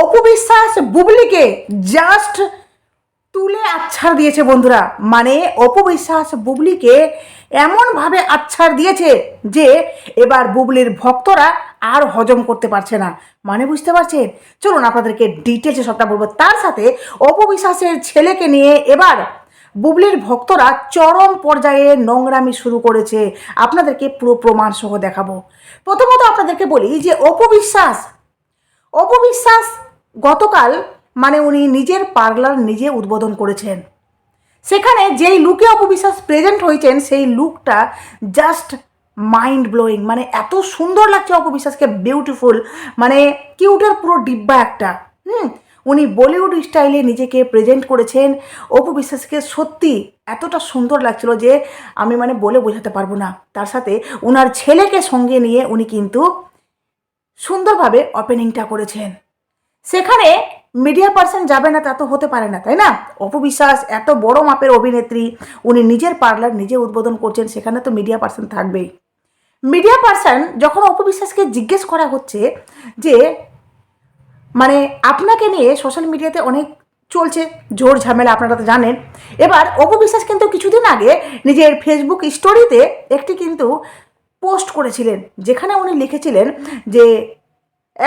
Apu Biswas বুবলিকে just তুলে আছাড় দিয়েছে বন্ধুরা। মানে অপু বিশ্বাস বুবলিকে এমনভাবে আছাড় দিয়েছে যে এবার বুবলির ভক্তরা আর হজম করতে পারছে না। মানে বুঝতে পারছেন? চলুন আপনাদেরকে ডিটেলসে সবটা বলবো। তার সাথে অপু বিশ্বাসের ছেলেকে নিয়ে এবার বুবলির ভক্তরা চরম পর্যায়ে নোংরামি শুরু করেছে। আপনাদেরকে পুরো প্রমাণ সহ দেখাবো। প্রথমত আপনাদেরকে বলি যে অপু বিশ্বাস গতকাল মানে উনি নিজের পার্লার নিজে উদ্বোধন করেছেন। সেখানে যেই লুকে অপু বিশ্বাস প্রেজেন্ট হয়েছেন সেই লুকটা জাস্ট মাইন্ড ব্লোয়িং। মানে এত সুন্দর লাগছে অপু বিশ্বাসকে, বিউটিফুল, মানে কিউটের পুরো ডিব্বা একটা। উনি বলিউড স্টাইলে নিজেকে প্রেজেন্ট করেছেন। অপু বিশ্বাসকে সত্যি এতটা সুন্দর লাগছিল যে আমি মানে বলে বোঝাতে পারবো না। তার সাথে ওনার ছেলেকে সঙ্গে নিয়ে উনি কিন্তু সুন্দরভাবে ওপেনিংটা করেছেন। সেখানে মিডিয়া পার্সন যাবে না তা তো হতে পারে না, তাই না? অপু বিশ্বাস এত বড় মাপের অভিনেত্রী, উনি নিজের পার্লার নিজে উদ্বোধন করছেন, সেখানে তো মিডিয়া পার্সন থাকবেই। মিডিয়া পার্সন যখন অপু বিশ্বাসকে জিজ্ঞেস করা হচ্ছে যে মানে আপনাকে নিয়ে সোশ্যাল মিডিয়াতে অনেক চলছে জোর ঝামেলা, আপনারা তো জানেন। এবার অপু বিশ্বাস কিন্তু কিছুদিন আগে নিজের ফেসবুক স্টোরিতে একটি কিন্তু পোস্ট করেছিলেন, যেখানে উনি লিখেছিলেন যে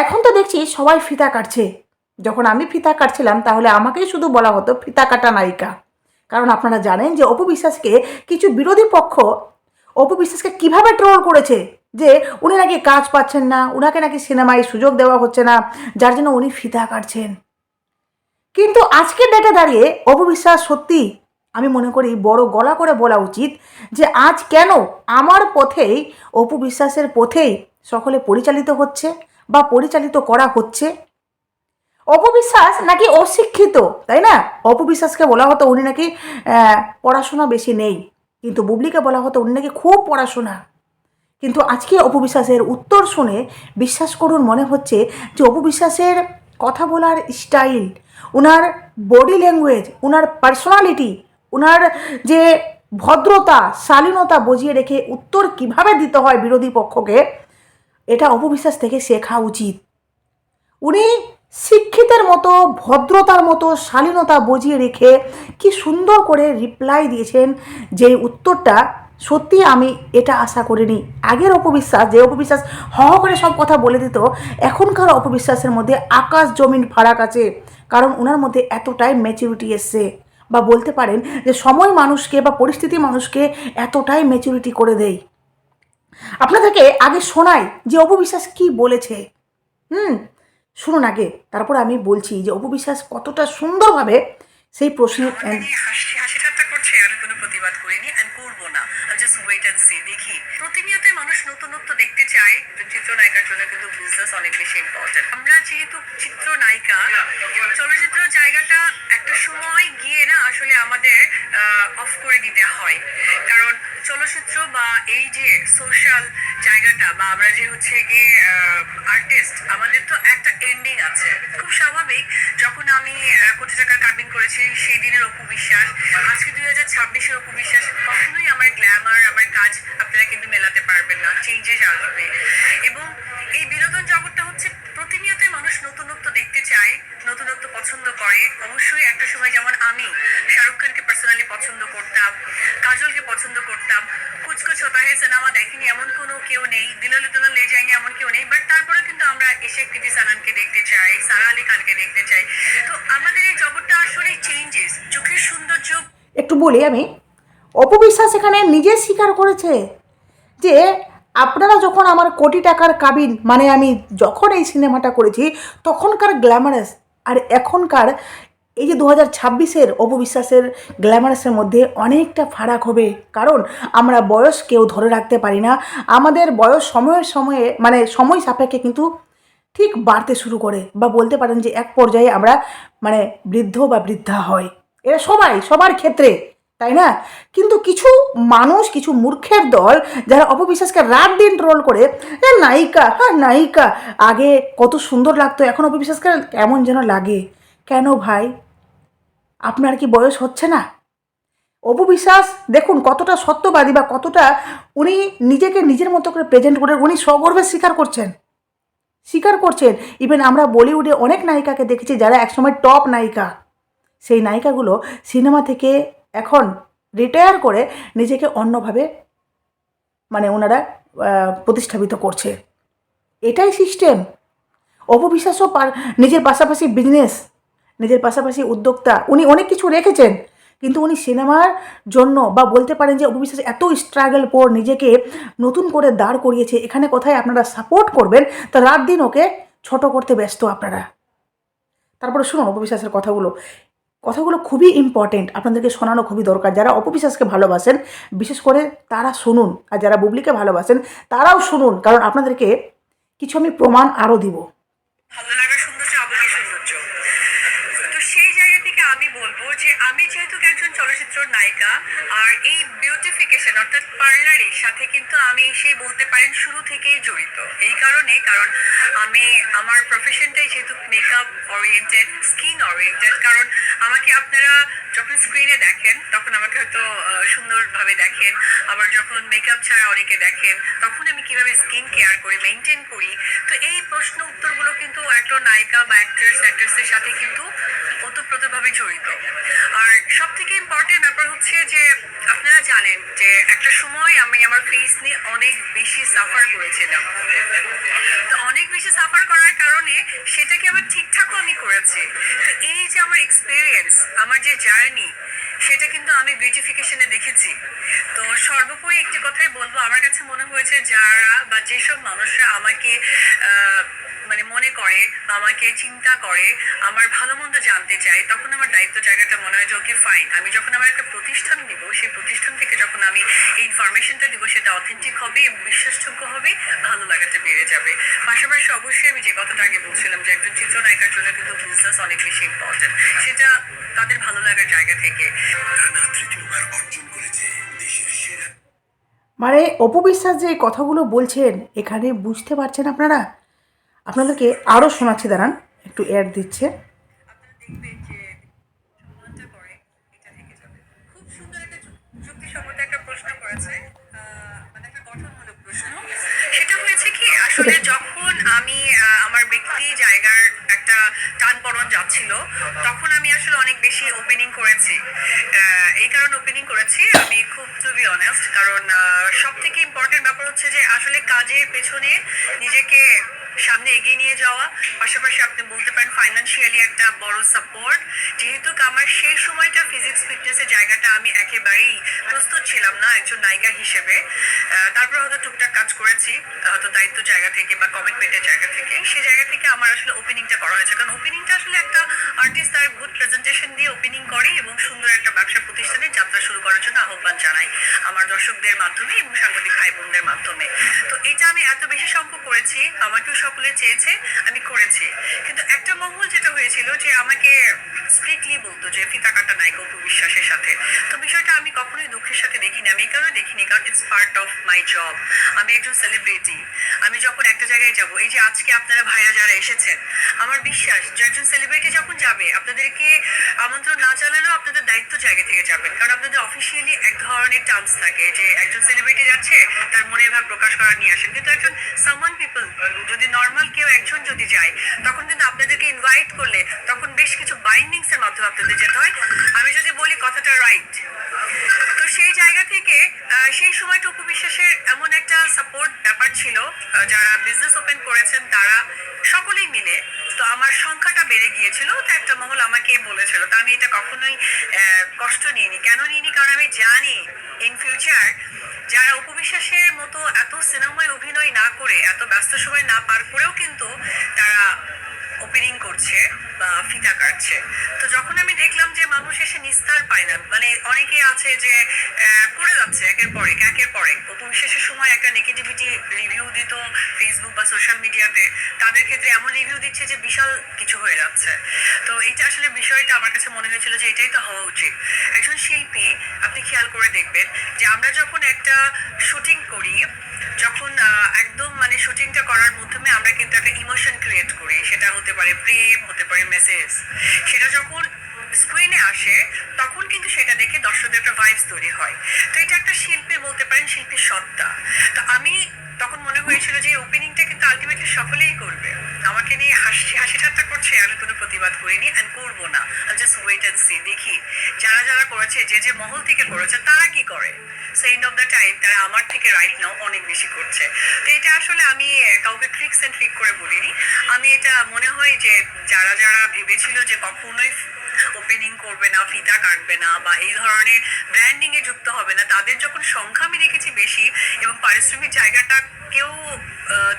এখন তো দেখছি সবাই ফিতা কাটছে, যখন আমি ফিতা কাটছিলাম তাহলে আমাকেই শুধু বলা হতো ফিতা কাটা নায়িকা। কারণ আপনারা জানেন যে অপু বিশ্বাসকে কিছু বিরোধী পক্ষ অপু বিশ্বাসকে কীভাবে ট্রোল করেছে যে উনি নাকি কাজ পাচ্ছেন না, উনাকে নাকি সিনেমায় সুযোগ দেওয়া হচ্ছে না, যার জন্য উনি ফিতা কাটছেন। কিন্তু আজকের ডেটে দাঁড়িয়ে অপু বিশ্বাস সত্যি আমি মনে করি বড় গলা করে বলা উচিত যে আজ কেন আমার পথেই, অপু বিশ্বাসের পথেই সকলে পরিচালিত হচ্ছে বা পরিচালিত করা হচ্ছে। অপু বিশ্বাস নাকি অশিক্ষিত, তাই না? অপু বিশ্বাসকে বলা হতো উনি নাকি পড়াশোনা বেশি নেই, কিন্তু বুবলিকে বলা হতো উনি নাকি খুব পড়াশোনা। কিন্তু আজকে অপু বিশ্বাসের উত্তর শুনে বিশ্বাস করুন মনে হচ্ছে যে অপু বিশ্বাসের কথা বলার স্টাইল, ওনার বডি ল্যাঙ্গুয়েজ, ওনার পার্সোনালিটি, ওনার যে ভদ্রতা শালীনতা বজিয়ে রেখে উত্তর কিভাবে দিতে হয় বিরোধী পক্ষকে, এটা অপু বিশ্বাস থেকে শেখা উচিত। উনি শিক্ষিতের মতো ভদ্রতার মতো শালীনতা বজিয়ে রেখে কি সুন্দর করে রিপ্লাই দিয়েছেন, যে উত্তরটা সত্যি আমি এটা আশা করিনি। আগের অপবিশ্বাস, যে অপবিশ্বাস হ করে সব কথা বলে দিত, এখনকার অপবিশ্বাসের মধ্যে আকাশ জমিন ফারাক আছে। কারণ ওনার মধ্যে এতটাই ম্যাচুরিটি এসছে, বা বলতে পারেন যে সময় মানুষকে বা পরিস্থিতি মানুষকে এতটাই ম্যাচুরিটি করে দেয়। আপনাদেরকে আগে শোনাই যে অপবিশ্বাস কি বলেছে। শুনুন আগে, তারপর আমি বলছি যে অপু বিশ্বাস কতটা সুন্দরভাবে সেই প্রশ্নের হাসি ঠাট্টা করছে, আমি কোনো প্রতিবাদ করিনি এন্ড করবো না। জাস্ট ওয়েট এন্ড সি, দেখি। প্রতিনিয়তই মানুষ নতুনত্ব দেখতে চায়। চিত্রনায়িকার জন্য কিন্তু বিজনেস অনেক বেশি ইম্পর্টেন্ট। আমরা যেহেতু চিত্রনায়িকা, চলচ্চিত্র জায়গাটা একটা সময় গিয়ে না আসলে আমাদের অফ করে দিতে হয়। কারণ চলচ্চিত্র বা এই যে সোশ্যাল জায়গাটা বা আমরা যে হচ্ছে গিয়ে আর্টিস্ট, আমাদের তো একটা এন্ডিং আছে। খুব স্বাভাবিক, যখন আমি কোটি টাকার কাবিন করেছি সেই দিনের অপু বিশ্বাস, আজকে 2026-এর অপু বিশ্বাস, কখনোই আমার গ্ল্যামার আমার কাজ আপনারা কিন্তু মেলাতে পারবেন না। চেঞ্জেস আসবে এবং এই বিনোদন জগৎটা হচ্ছে প্রতিনিয়তই মানুষ নতুনত্ব দেখতে চায়, নতুনত্ব পছন্দ করে। অবশ্যই একটা সময় যেমন আমি শাহরুখ খানকে পার্সোনালি পছন্দ করতাম, কাজলকে পছন্দ করতাম, কুছ কুছ হোতা হ্যায় সিনেমা দেখেনি এমন কোনো কেউ নেই, দিললে দুলহন লে যায়েঙ্গে এমন কেউ নেই, বাট তারপরে কিন্তু আমরা এসে কৃতি সানানকে দেখতে চাই, সারা আলী খানকে দেখতে চাই। তো আমাদের এই জগৎটা আসলে চেঞ্জেস, চোখের সৌন্দর্য। একটু বলি আমি, অপু বিশ্বাস এখানে নিজে স্বীকার করেছে যে আপনারা যখন আমার কোটি টাকার কাবিন মানে আমি যখন এই সিনেমাটা করেছি তখনকার গ্ল্যামারাস আর এখনকার এই যে 2026-এর অপু বিশ্বাসের গ্ল্যামারাসের মধ্যে অনেকটা ফারাক হবে। কারণ আমরা বয়স কেউ ধরে রাখতে পারি না, আমাদের বয়স সময়ের সময়ে মানে সময় সাপেক্ষে কিন্তু ঠিক বাড়তে শুরু করে, বা বলতে পারেন যে এক পর্যায়ে আমরা মানে বৃদ্ধ বা বৃদ্ধা হয়। এরা সবাই সবার ক্ষেত্রে, তাই না? কিন্তু কিছু মানুষ, কিছু মূর্খের দল যারা অপবিশ্বাসকে রাত দিন ট্রোল করে, নায়িকা, হ্যাঁ নায়িকা, আগে কত সুন্দর লাগতো এখন অপবিশ্বাসকে কেমন যেন লাগে। কেন ভাই, আপনার কি বয়স হচ্ছে না? অপু বিশ্বাস দেখুন কতটা সত্যবাদী বা কতটা উনি নিজেকে নিজের মতো করে প্রেজেন্ট করে উনি সগর্বে স্বীকার করছেন। স্বীকার করছেন। ইভেন আমরা বলিউডে অনেক নায়িকাকে দেখেছি যারা একসময় টপ নায়িকা, সেই নায়িকাগুলো সিনেমা থেকে এখন রিটায়ার করে নিজেকে অন্যভাবে মানে ওনারা প্রতিষ্ঠাপিত করছে। এটাই সিস্টেম। অপবিশ্বাসও নিজের পাশাপাশি বিজনেস, নিজের পাশাপাশি উদ্যোক্তা, উনি অনেক কিছু রেখেছেন, কিন্তু উনি সিনেমার জন্য বা বলতে পারেন যে অপবিশ্বাস এত স্ট্রাগল পর নিজেকে নতুন করে দাঁড় করিয়েছে, এখানে কোথায় আপনারা সাপোর্ট করবেন, তা রাত দিন ওকে ছোট করতে ব্যস্ত আপনারা। তারপরে শুনুন অপবিশ্বাসের কথাগুলো, কথাগুলো খুবই ইম্পর্টেন্ট, আপনাদেরকে শোনানো খুবই দরকার। যারা অপবিশ্বাসকে ভালোবাসেন বিশেষ করে তারা শুনুন, আর যারা বুবলিকে ভালোবাসেন তারাও শুনুন, কারণ আপনাদেরকে কিছু আমি প্রমাণ আরও দিব। ভালো লাগার সৌন্দর্য আবেগের সৌন্দর্য। তো সেই জায়গা থেকে আমি বলবো যে আমি যেহেতু একজন চলচ্চিত্র নায়িকা, আর এই বিউটিফিকেশন অর্থাৎ পার্লারের সাথে কিন্তু আমি সেই বলতে পারেন শুরু থেকেই জড়িত। এই কারণে কারণ আমি আমার প্রফেশনটাই যেহেতু মেকআপ ওরিয়েন্টেড, স্কিন ওরিয়েন্টেড, কারণ আমাকে আপনারা যখন স্ক্রিনে দেখেন তখন আমাকে হয়তো সুন্দরভাবে দেখেন, আবার যখন মেকআপ ছাড়া অনেকে দেখেন তখন আমি কিভাবে স্কিন কেয়ার করি, মেনটেন করি। তো এই প্রশ্ন উত্তরগুলো কিন্তু একটা নায়িকা বা অ্যাক্ট্রেসের সাথে কিন্তু ওতপ্রোতভাবে জড়িত। আর সব থেকে ইম্পর্টেন্ট ব্যাপার হচ্ছে যে আপনারা জানেন যে একটা সময় আমি আমার ফেস নিয়ে অনেক বেশি সাফার করেছিলাম। তো অনেক বেশি সাফার করার কারণে সেটাকে আবার ঠিকঠাকও আমি করেছি। তো এই যে আমার এক্সপিরিয়েন্স, আমার যে জার্নি, সেটা কিন্তু আমি বিউটিফিকেশনে দেখেছি। তো সর্বোপরি একটি কথাই বলবো, আমার কাছে মনে হয়েছে যারা বা যেসব মানুষরা আমাকে মানে মনে করে, আমাকে চিন্তা করে, আমার ভালো মন্দ জানতে চায়, তখন আমার দায়িত্ব জায়গাটা মনে হয় যে ওকে ফাইন, আমি যখন আমার একটা প্রতিষ্ঠান দিব, সেই প্রতিষ্ঠান থেকে যখন আমি এই ইনফরমেশনটা দিব সেটা অথেন্টিক হবে এবং বিশ্বাসযোগ্য হবে, ভালো লাগাটা বেড়ে যাবে। পাশাপাশি অবশ্যই আমি যে কথাটা আগে বলছিলাম যে একজন চিত্রনায়িকার জন্য কিন্তু বিজনেস অনেক বেশি ইম্পর্টেন্ট, সেটা তাদের ভালো লাগার জায়গা থেকে। তৃতীয়বার অর্জন করেছে দেশের সেরা। মানে অপবিশ্বাস যে এই কথাগুলো বলছেন এখানে বুঝতে পারছেন আপনারা, আপনাদেরকে আরও শোনাচ্ছি, দাঁড়ান একটু অ্যাড দিচ্ছে। আপনারা দেখবেন যে সম্মানটা করে এটা থেকে যাবে। খুব সুন্দর একটা যুক্তিসঙ্গত একটা প্রশ্ন করেছে, মানে একটা গঠনমূলক প্রশ্ন। সেটা হয়েছে কি আসলে যখন আমি আমার ব্যক্তি জায়গার একটা টানপড়ন যাচ্ছিল, তখন আমি আসলে অনেক বেশি ওপেনিং করেছি। এই কারণে ওপেনিং করেছি আমি খুব টু বি অনেস্ট, কারণ সব থেকে ইম্পর্টেন্ট ব্যাপার হচ্ছে যে আসলে কাজের পেছনে নিজেকে সামনে এগিয়ে নিয়ে যাওয়া, পাশাপাশি আপনি বলতে পারেন ফাইন্যান্সিয়ালি একটা বড় সাপোর্ট। যেহেতু আমার সেই সময়টা ফিজিক্স ফিটনেসের জায়গাটা আমি একেবারেই প্রস্তুত ছিলাম না একজন নায়িকা হিসেবে। তারপর হয়তো টুকটাক কাজ করেছি, হয়তো দায়িত্ব জায়গা থেকে বা কমিটমেন্টের জায়গা থেকে, সেই জায়গা থেকে আমার আসলে ওপেনিংটা করা হয়েছে। কারণ ওপেনিংটা আসলে একটা আর্টিস্ট তার গুড প্রেজেন্টেশন দিয়ে ওপেনিং করে এবং সুন্দর একটা ব্যবসা প্রতিষ্ঠানের যাত্রা শুরু করার জন্য আহ্বান জানাই আমার দর্শকদের মাধ্যমে এবং সাংবাদিক ভাই বোনদের মাধ্যমে। তো এটা আমি এত বেশি সংখ্যক করেছি, আমাকেও সকলে চেয়েছে, আমি করেছি। কিন্তু একটা মহল যেটা হয়েছিল যে আমাকে স্ট্রিক্টলি বলতো যে ফিতা কাটা নায়িকা অপবিশ্বাসের সাথে। তো বিষয়টা আমি কখনোই দুঃখের সাথে দেখিনি, আমি এই কারণে দেখিনি কারণ it's part of my job. আমি একজন সেলিব্রিটি, আমি যখন একটা জায়গায় যাব, এই যে আজকে আপনারা ভাইরা যারা এসেছেন, আমার বিশ্বাস যে একজন সেলিব্রিটি যখন যাবে আপনাদেরকে আমন্ত্রণ না জানালেও আপনাদের দায়িত্ব জায়গা থেকে যাবেন, কারণ আপনাদের অফিসিয়ালি এক ধরনের টার্মস থাকে যে একজন সেলিব্রিটি যাচ্ছে তার মনের ভাব প্রকাশ করা নিয়ে আসেন। কিন্তু একজন সামওয়ান পিপল যদি নর্মাল কেউ একজন যদি যায়, তখন কিন্তু আপনাদেরকে ইনভাইট করলে তখন বেশ কিছু বাইন্ডিংস এর মাধ্যমে আপনাদের যেতে হয়। আমি যদি বলি কথাটা রাইট, তো সেই জায়গা থেকে সেই সময়টা উপবিশ্বাসের এমন একটা সাপোর্ট ব্যাপার ছিল, যারা বিজনেস ওপেন করেছেন তারা সকলেই মিলে, তো আমার সংখ্যাটা বেড়ে গিয়েছিল। তো একটা মহল আমাকে বলেছিল, তো আমি এটা কখনোই কষ্ট নিইনি। কেন নিইনি? কারণ আমি জানি ইন ফিউচার যারা উপবিশ্বাসের মতো এত সিনেমায় অভিনয় না করে, এত ব্যস্ত সময় না পার করেও কিন্তু তারা ওপেনিং করছে বা ফিতা কাটছে। তো যখন আমি দেখলাম যে মানুষ এসে নিস্তার পায় না, মানে অনেকে আছে যে করে যাচ্ছে একের পরে উপবিশ্বাসের সময় একটা নেগেটিভিটি রিভিউ দিত ফেসবুক বা সোশ্যাল মিডিয়াতে, তাদের ক্ষেত্রে এমন রিভিউ দিচ্ছে যে বিশাল কিছু হয়ে যাচ্ছে। তো এটা আসলে বিষয়টা আমার কাছে মনে হয়েছিল যে এটাই তো হওয়া উচিত। একজন শিল্পী আপনি খেয়াল করে দেখবেন যে আমরা যখন একটা শুটিং করি, যখন একদম মানে শুটিংটা করার মাধ্যমে আমরা কিন্তু একটা ইমোশন ক্রিয়েট করি, সেটা হতে পারে প্রেম, হতে পারে মেসেজ। সেটা যখন স্ক্রিনে আসে তখন কিন্তু সেটা দেখে দর্শকদের একটা ভাইবস তৈরি হয়। তো এটা একটা শিল্পী বলতে পারেন শিল্পীর সত্তা। তো আমি তখন মনে হয়েছিল যে ওপেনিংটা কিন্তু আলটিমেটলি সকলেই করবে। আমাকে নিয়ে হাসি হাসি ঠাট্টা করছে, আমি কোনো প্রতিবাদ করিনি অ্যান্ড করবো না। জাস্ট ওয়েট অ্যান্ড সি, দেখি যারা যারা করেছে, যে যে মহল থেকে করেছে তারা কি করে। So end of the time তারা আমার থেকে রাইট নাও অনেক বেশি করছে। তো এটা আসলে আমি কাউকে ট্রিক্স অ্যান্ড ট্রিক করে বলিনি। আমি এটা মনে হয় যে যারা যারা ভেবেছিল যে কখনোই ওপেনিং করবে না, ফিতা কাটবে না বা এই ধরনের ব্র্যান্ডিং এ যুক্ত হবে না, তাদের যখন সংখ্যা আমি দেখেছি বেশি এবং পারিশ্রমিক জায়গাটা কেউ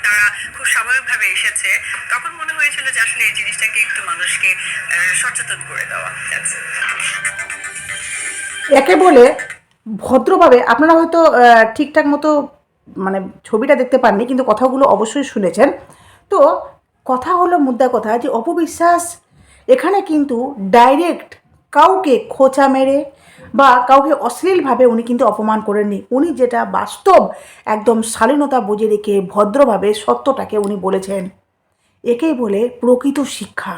তারা খুব স্বাভাবিকভাবে এসেছে, তখন মনে হয়েছিল যে আসলে এই জিনিসটাকে একটু মানুষকে সচেতন করে দেওয়া। That's it. একে বলে ভদ্রভাবে আপনারা হয়তো ঠিকঠাক মতো মানে ছবিটা দেখতে পাননি, কিন্তু কথাগুলো অবশ্যই শুনেছেন। তো কথা হলো, মুদ্রা কথা যে অপবিশ্বাস এখানে কিন্তু ডাইরেক্ট কাউকে খোঁচা মেরে বা কাউকে অশ্লীলভাবে উনি কিন্তু অপমান করেননি। উনি যেটা বাস্তব একদম শালীনতা বজায় রেখে ভদ্রভাবে সত্যটাকে উনি বলেছেন। একেই বলে প্রকৃত শিক্ষা।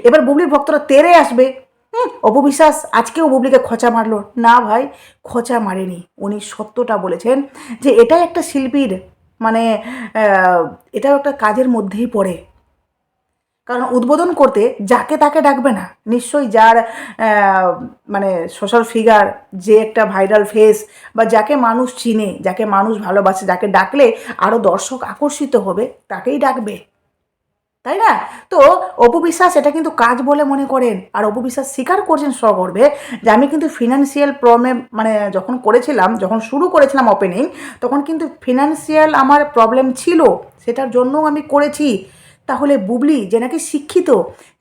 এবার বুবলির ভক্তরা তেরে আসবে, অপবিশ্বাস আজকেও বুবলিকে খোঁচা মারলো না। ভাই, খোঁচা মারেনি, উনি সত্যটা বলেছেন যে এটাই একটা শিল্পীর মানে এটাও একটা কাজের মধ্যেই পড়ে। কারণ উদ্বোধন করতে যাকে তাকে ডাকবে না, নিশ্চয়ই যার মানে সোশ্যাল ফিগার, যে একটা ভাইরাল ফেস বা যাকে মানুষ চিনে, যাকে মানুষ ভালোবাসে, যাকে ডাকলে আরও দর্শক আকর্ষিত হবে তাকেই ডাকবে, তাই না? তো অপবিশ্বাস এটা কিন্তু কাজ বলে মনে করেন, আর অপবিশ্বাস স্বীকার করছেন সগর্বে যে আমি কিন্তু ফিনান্সিয়াল প্রবলেম মানে যখন শুরু করেছিলাম ওপেনিং, তখন কিন্তু ফিনান্সিয়াল আমার প্রবলেম ছিল, সেটার জন্যও আমি করেছি। তাহলে বুবলি যে নাকি শিক্ষিত,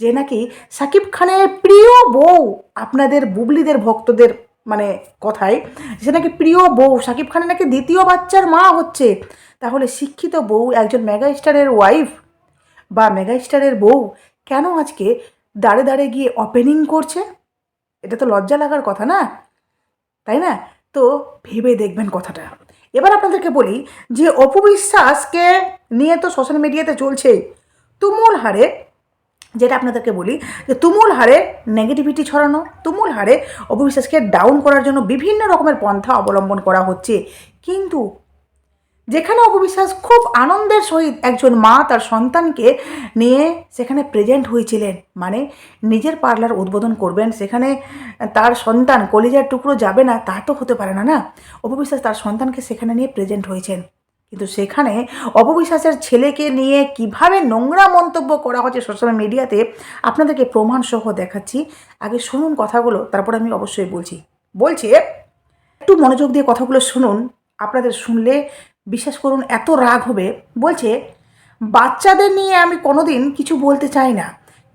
যে নাকি সাকিব খানের প্রিয় বউ, আপনাদের বুবলিদের ভক্তদের মানে কথায় সে নাকি প্রিয় বউ, সাকিব খানের নাকি দ্বিতীয় বাচ্চার মা হচ্ছে, তাহলে শিক্ষিত বউ একজন মেগাস্টারের ওয়াইফ বা মেগাস্টারের বউ কেন আজকে দাঁড়ে দাঁড়ে গিয়ে ওপেনিং করছে? এটা তো লজ্জা লাগার কথা না, তাই না? তো ভেবে দেখবেন কথাটা। এবার আপনাদেরকে বলি যে অপবিশ্বাসকে নিয়ে তো সোশ্যাল মিডিয়াতে চলছে তুমুল হারে, যেটা আপনাদেরকে বলি যে তুমুল হারে নেগেটিভিটি ছড়ানো, তুমুল হারে অপবিশ্বাসকে ডাউন করার জন্য বিভিন্ন রকমের পন্থা অবলম্বন করা হচ্ছে। কিন্তু যেখানে অপবিশ্বাস খুব আনন্দের সহিত একজন মা তার সন্তানকে নিয়ে সেখানে প্রেজেন্ট হয়েছিলেন, মানে নিজের পার্লার উদ্বোধন করবেন, সেখানে তার সন্তান কলিজার টুকরো যাবে না তা তো হতে পারে না, না? অপবিশ্বাস তার সন্তানকে সেখানে নিয়ে প্রেজেন্ট হয়েছেন, কিন্তু সেখানে অপবিশ্বাসের ছেলেকে নিয়ে কিভাবে নোংরা মন্তব্য করা হচ্ছে সোশ্যাল মিডিয়াতে আপনাদেরকে প্রমাণসহ দেখাচ্ছি। আগে শুনুন কথাগুলো, তারপর আমি অবশ্যই বলছি একটু মনোযোগ দিয়ে কথাগুলো শুনুন। আপনাদের শুনলে বিশ্বাস করুন এত রাগ হবে। বলছে, বাচ্চাদের নিয়ে আমি কোনোদিন কিছু বলতে চাই না,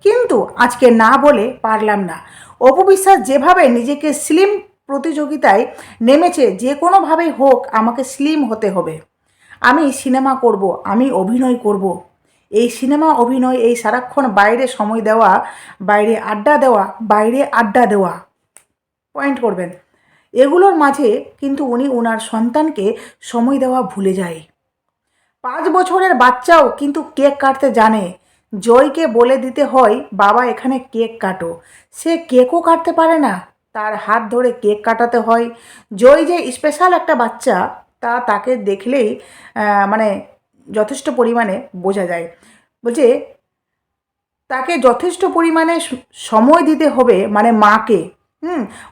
কিন্তু আজকে না বলে পারলাম না। অপবিশ্বাস যেভাবে নিজেকে স্লিম প্রতিযোগিতায় নেমেছে, যে কোনোভাবেই হোক আমাকে স্লিম হতে হবে। আমি সিনেমা করব, আমি অভিনয় করব। এই সিনেমা অভিনয়, এই সারাক্ষণ বাইরে সময় দেওয়া, বাইরে আড্ডা দেওয়া, পয়েন্ট করবেন, এগুলোর মাঝে কিন্তু উনি ওনার সন্তানকে সময় দেওয়া ভুলে যায়। 5 বছরের বাচ্চাও কিন্তু কেক কাটতে জানে। জয়কে বলে দিতে হয় বাবা এখানে কেক কাটো, সে কেকও কাটতে পারে না, তার হাত ধরে কেক কাটাতে হয়। জয় যে স্পেশাল একটা বাচ্চা তাকে দেখলেই মানে যথেষ্ট পরিমাণে বোঝা যায়। বলছে তাকে যথেষ্ট পরিমাণে সময় দিতে হবে, মানে মাকে।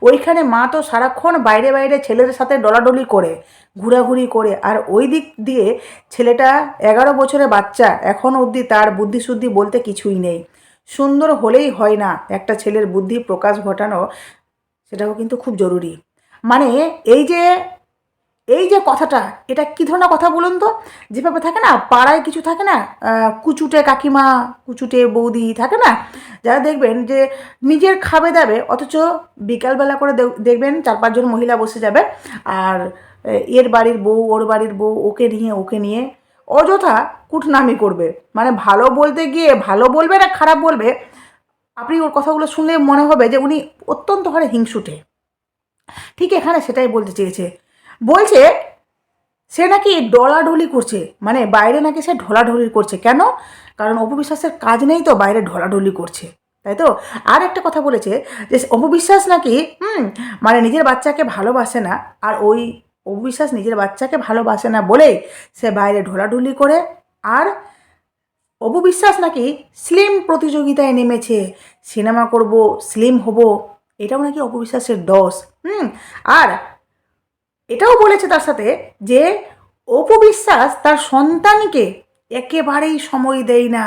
ওইখানে মা তো সারাক্ষণ বাইরে বাইরে ছেলেদের সাথে ডলাডলি করে, ঘোরাঘুরি করে, আর ওই দিক দিয়ে ছেলেটা 11 বছরের বাচ্চা, এখন অবধি তার বুদ্ধিশুদ্ধি বলতে কিছুই নেই। সুন্দর হলেই হয় না, একটা ছেলের বুদ্ধি প্রকাশ ঘটানো সেটাও কিন্তু খুব জরুরি। মানে এই যে কথাটা, এটা কী ধরনের কথা বলুন তো? যেভাবে থাকে না পাড়ায় কিছু থাকে না, কুচুটে কাকিমা, কুচুটে বৌদি থাকে না, যারা দেখবেন যে নিজের খাবে দাবে, অথচ বিকালবেলা করে দেখবেন 4-5 জন মহিলা বসে যাবে, আর এর বাড়ির বউ, ওর বাড়ির বউ, ওকে নিয়ে অযথা কুটনামি করবে। মানে ভালো বলতে গিয়ে ভালো বলবে না খারাপ বলবে, আপনি ওর কথাগুলো শুনলে মনে হবে যে উনি অত্যন্ত হারে হিংসুটে। ঠিক এখানে সেটাই বলতে চেয়েছে। বলছে সে নাকি ডলাডলি করছে, মানে বাইরে নাকি সে ঢলাঢলি করছে। কেন? কারণ অপবিশ্বাসের কাজ নেই তো বাইরে ঢলাঢলি করছে, তাই তো? আর একটা কথা বলেছে যে অপবিশ্বাস নাকি মানে নিজের বাচ্চাকে ভালোবাসে না, আর ওই অবিশ্বাস নিজের বাচ্চাকে ভালোবাসে না বলেই সে বাইরে ঢোলাঢুলি করে। আর অবিশ্বাস নাকি স্লিম প্রতিযোগিতায় নেমেছে, সিনেমা করব, স্লিম হব, এটাও নাকি অবিশ্বাসের দোষ। আর এটাও বলেছে তার সাথে যে অপবিশ্বাস তার সন্তানকে একেবারেই সময় দেয় না।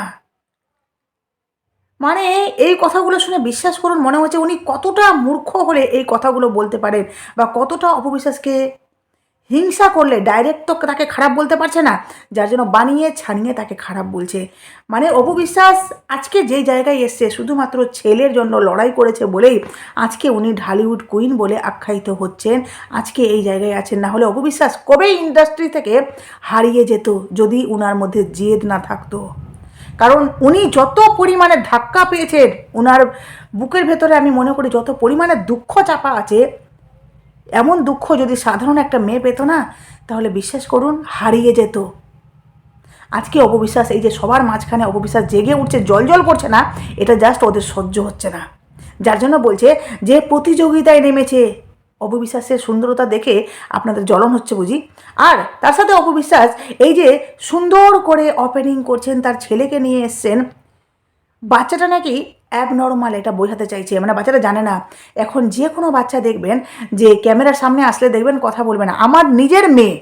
মানে এই কথাগুলো শুনে বিশ্বাস করুন, মনে হচ্ছে উনি কতটা মূর্খ হলে এই কথাগুলো বলতে পারেন, বা কতটা অপবিশ্বাসকে হিংসা করলে ডাইরেক্ট তো তাকে খারাপ বলতে পারছে না, যার জন্য বানিয়ে ছানিয়ে তাকে খারাপ বলছে। মানে অপবিশ্বাস আজকে যেই জায়গায় এসছে শুধুমাত্র ছেলের জন্য লড়াই করেছে বলেই আজকে উনি ঢালিউড কুইন বলে আখ্যায়িত হচ্ছেন, আজকে এই জায়গায় আছেন। না হলে অপবিশ্বাস কবেই ইন্ডাস্ট্রি থেকে হারিয়ে যেত যদি উনার মধ্যে জেদ না থাকতো। কারণ উনি যত পরিমাণে ধাক্কা পেয়েছেন, উনার বুকের ভেতরে আমি মনে করি যত পরিমাণে দুঃখ চাপা আছে, এমন দুঃখ যদি সাধারণ একটা মেয়ে পেত না, তাহলে বিশ্বাস করুন হারিয়ে যেত। আজকে অপবিশ্বাস এই যে সবার মাঝখানে অপবিশ্বাস জেগে উঠছে, জল করছে না, এটা জাস্ট ওদের সহ্য হচ্ছে না, যার জন্য বলছে যে প্রতিযোগিতায় নেমেছে। অপবিশ্বাসের সুন্দরতা দেখে আপনাদের জ্বলন হচ্ছে বুঝি। আর তার সাথে অপবিশ্বাস এই যে সুন্দর করে ওপেনিং করছেন, তার ছেলেকে নিয়ে এসছেন, বাচ্চাটা নাকি অ্যাবনর্মাল এটা বোঝাতে চাইছে। মানে বাচ্চাটা জানে না, এখন যে কোনো বাচ্চা দেখবেন যে ক্যামেরার সামনে আসলে দেখবেন কথা বলবে না। আমার নিজের মেয়ে,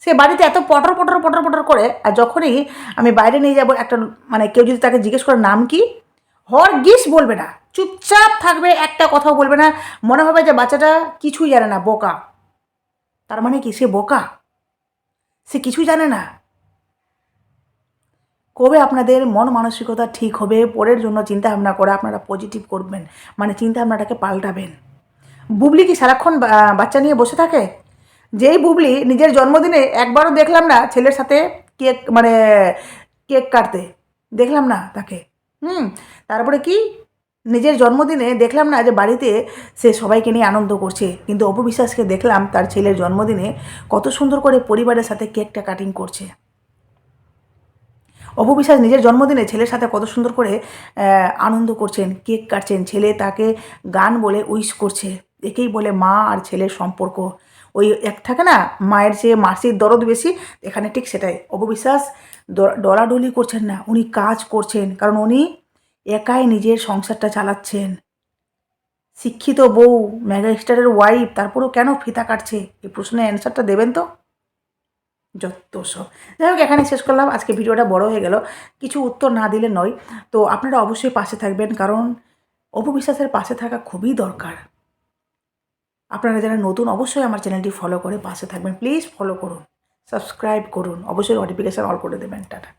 সে বাড়িতে এত পটর পটর পটর পটর করে, আর যখনই আমি বাইরে নিয়ে যাব একটা, মানে কেউ যদি তাকে জিজ্ঞেস করে নাম কি, হরগিস বলবে না, চুপচাপ থাকবে, একটা কথাও বলবে না। মনে হবে যে বাচ্চাটা কিছুই জানে না, বোকা। তার মানে কি সে বোকা? সে কিছুই জানে না। কবে আপনাদের মন মানসিকতা ঠিক হবে, পরের জন্য চিন্তা ভাবনা করে আপনারা পজিটিভ করবেন, মানে চিন্তা ভাবনাটাকে পাল্টাবেন? বুবলি কি সারাক্ষণ বাচ্চা নিয়ে বসে থাকে? যেই বুবলি নিজের জন্মদিনে একবারও দেখলাম না ছেলের সাথে কেক, মানে কেক কাটতে দেখলাম না তাকে। তারপরে কি নিজের জন্মদিনে দেখলাম না যে বাড়িতে সে সবাইকে নিয়ে আনন্দ করছে, কিন্তু অপবিশ্বাসকে দেখলাম তার ছেলের জন্মদিনে কত সুন্দর করে পরিবারের সাথে কেকটা কাটিং করছে। অপবিশ্বাস নিজের জন্মদিনে ছেলের সাথে কত সুন্দর করে আনন্দ করছেন, কেক কাটছেন, ছেলে তাকে গান বলে উইশ করছে। একেই বলে মা আর ছেলের সম্পর্ক। ওই এক থাকে না, মায়ের চেয়ে মাসির দরদ বেশি, এখানে ঠিক সেটাই। অপবিশ্বাস ডলাডলি করছেন না, উনি কাজ করছেন, কারণ উনি একাই নিজের সংসারটা চালাচ্ছেন। শিক্ষিত বউ, মেগা স্টারের ওয়াইফ, তারপরেও কেন ফিতা কাটছে? এই প্রশ্নের অ্যান্সারটা দেবেন তো। যত সব, যাই হোক, এখানে শেষ করলাম। আজকে ভিডিওটা বড় হয়ে গেল, কিছু উত্তর না দিলে নয়। তো আপনারা অবশ্যই পাশে থাকবেন, কারণ অপবিশ্বাসের পাশে থাকা খুবই দরকার। আপনারা যারা নতুন, অবশ্যই আমার চ্যানেলটি ফলো করে পাশে থাকবেন। প্লিজ ফলো করুন, সাবস্ক্রাইব করুন, অবশ্যই নোটিফিকেশান অল করে দেবেন। টাটা।